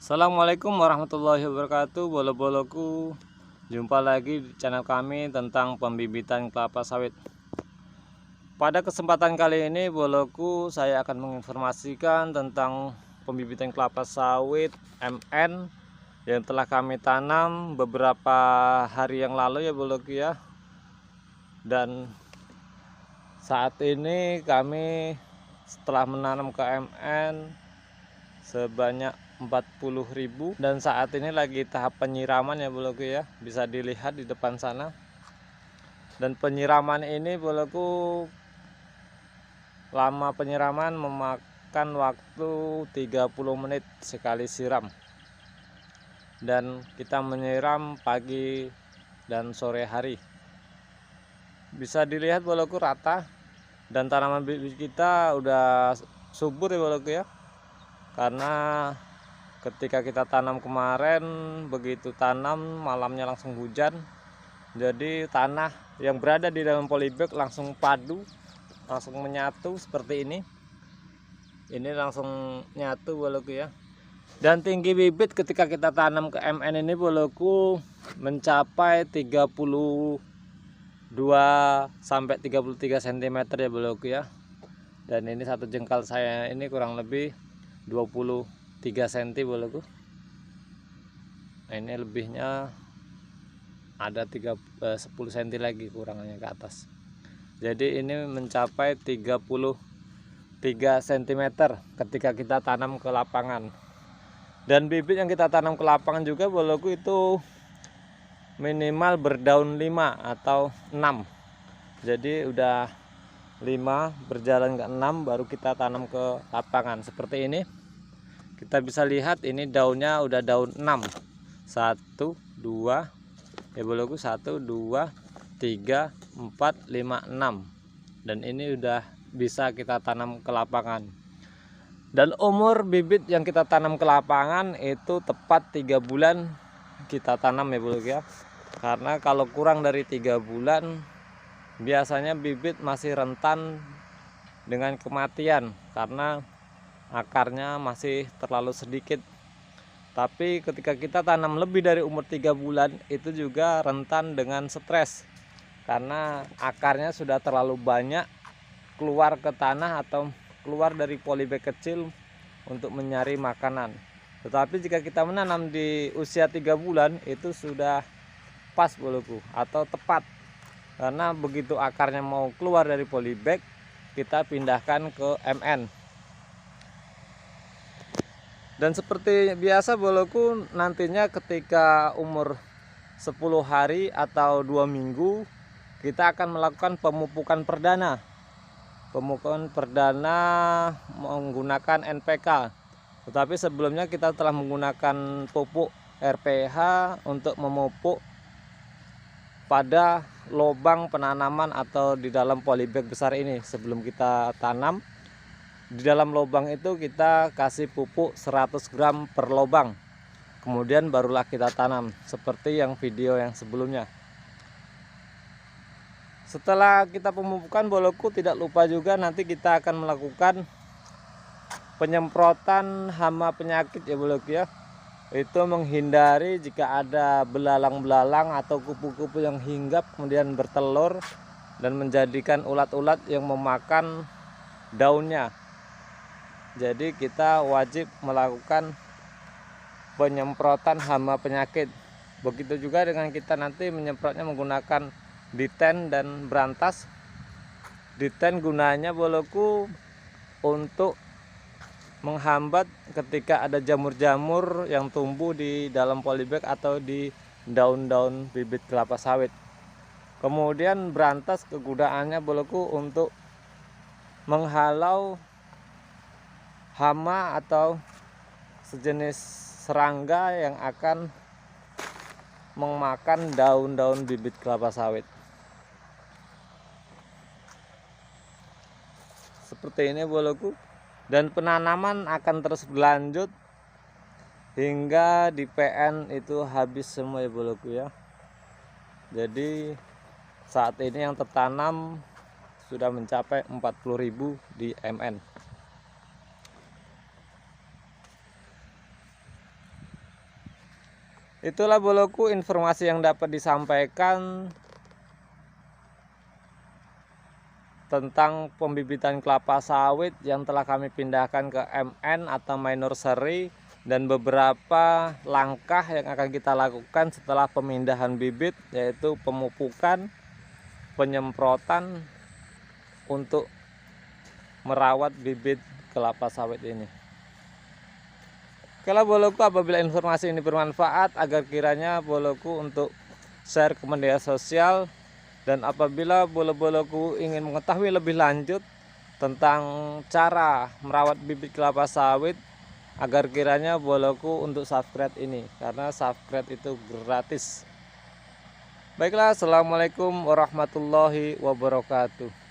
Assalamualaikum warahmatullahi wabarakatuh, bolo-boloku. Jumpa lagi di channel kami tentang pembibitan kelapa sawit. Pada kesempatan kali ini, boloku, saya akan menginformasikan tentang pembibitan kelapa sawit MN yang telah kami tanam beberapa hari yang lalu ya, boloku ya. Dan saat ini kami setelah menanam ke MN sebanyak 40.000 dan saat ini lagi tahap penyiraman ya, boloku ya, bisa dilihat di depan sana. Dan penyiraman ini, boloku, lama penyiraman memakan waktu 30 menit sekali siram, dan kita menyiram pagi dan sore hari. Bisa dilihat, boloku, rata, dan tanaman bibit kita udah subur ya, boloku ya, karena ketika kita tanam kemarin, begitu tanam malamnya langsung hujan. Jadi tanah yang berada di dalam polybag langsung padu, langsung menyatu seperti ini. Ini langsung nyatu, boloku ya. Dan tinggi bibit ketika kita tanam ke MN ini, boloku, mencapai 32 sampai 33 cm ya, boloku ya. Dan ini satu jengkal saya ini kurang lebih 23 cm, boloku. Nah, ini lebihnya ada 10 cm lagi kurangnya ke atas. Jadi ini mencapai 33 cm ketika kita tanam ke lapangan. Dan bibit yang kita tanam ke lapangan juga, boloku, itu minimal berdaun 5 atau 6. Jadi udah 5 berjalan ke 6 baru kita tanam ke lapangan. Seperti ini kita bisa lihat, ini daunnya udah daun 6. 1, 2 ya, boloku, 1, 2, 3, 4, 5, 6. Dan ini udah bisa kita tanam ke lapangan. Dan umur bibit yang kita tanam ke lapangan itu tepat 3 bulan kita tanam ya, boloku ya. Karena kalau kurang dari 3 bulan biasanya bibit masih rentan dengan kematian karena akarnya masih terlalu sedikit. Tapi ketika kita tanam lebih dari umur 3 bulan itu juga rentan dengan stres, karena akarnya sudah terlalu banyak keluar ke tanah atau keluar dari polybag kecil untuk mencari makanan. Tetapi jika kita menanam di usia 3 bulan itu sudah pas, boloku, atau tepat. Karena begitu akarnya mau keluar dari polybag, kita pindahkan ke MN. Dan seperti biasa, boloku, nantinya ketika umur 10 hari atau 2 minggu kita akan melakukan pemupukan perdana. Pemupukan perdana menggunakan NPK. Tetapi sebelumnya kita telah menggunakan pupuk RPH untuk memupuk pada lubang penanaman atau di dalam polybag besar ini. Sebelum kita tanam, di dalam lubang itu kita kasih pupuk 100 gram per lubang. Kemudian barulah kita tanam seperti yang video yang sebelumnya. Setelah kita pemupukan, boloku, tidak lupa juga nanti kita akan melakukan penyemprotan hama penyakit ya, boloku ya. Itu menghindari jika ada belalang-belalang atau kupu-kupu yang hinggap kemudian bertelur dan menjadikan ulat-ulat yang memakan daunnya. Jadi kita wajib melakukan penyemprotan hama penyakit. Begitu juga dengan kita nanti menyemprotnya menggunakan diten dan berantas. Diten gunanya, boloku, untuk menghambat ketika ada jamur-jamur yang tumbuh di dalam polybag atau di daun-daun bibit kelapa sawit. Kemudian berantas kegunaannya, boloku, untuk menghalau hama atau sejenis serangga yang akan memakan daun-daun bibit kelapa sawit. Seperti ini, boloku. Dan penanaman akan terus berlanjut hingga di PN itu habis semua ya, boloku ya. Jadi saat ini yang tertanam sudah mencapai 40.000 di MN. Itulah boloku informasi yang dapat disampaikan tentang pembibitan kelapa sawit yang telah kami pindahkan ke MN atau minor nursery, dan beberapa langkah yang akan kita lakukan setelah pemindahan bibit, yaitu pemupukan, penyemprotan untuk merawat bibit kelapa sawit ini. Kalau boloku, apabila informasi ini bermanfaat, agar kiranya boloku untuk share ke media sosial. Dan apabila bolo-boloku ingin mengetahui lebih lanjut tentang cara merawat bibit kelapa sawit, agar kiranya boloku untuk subscribe ini, karena subscribe itu gratis. Baiklah, assalamualaikum warahmatullahi wabarakatuh.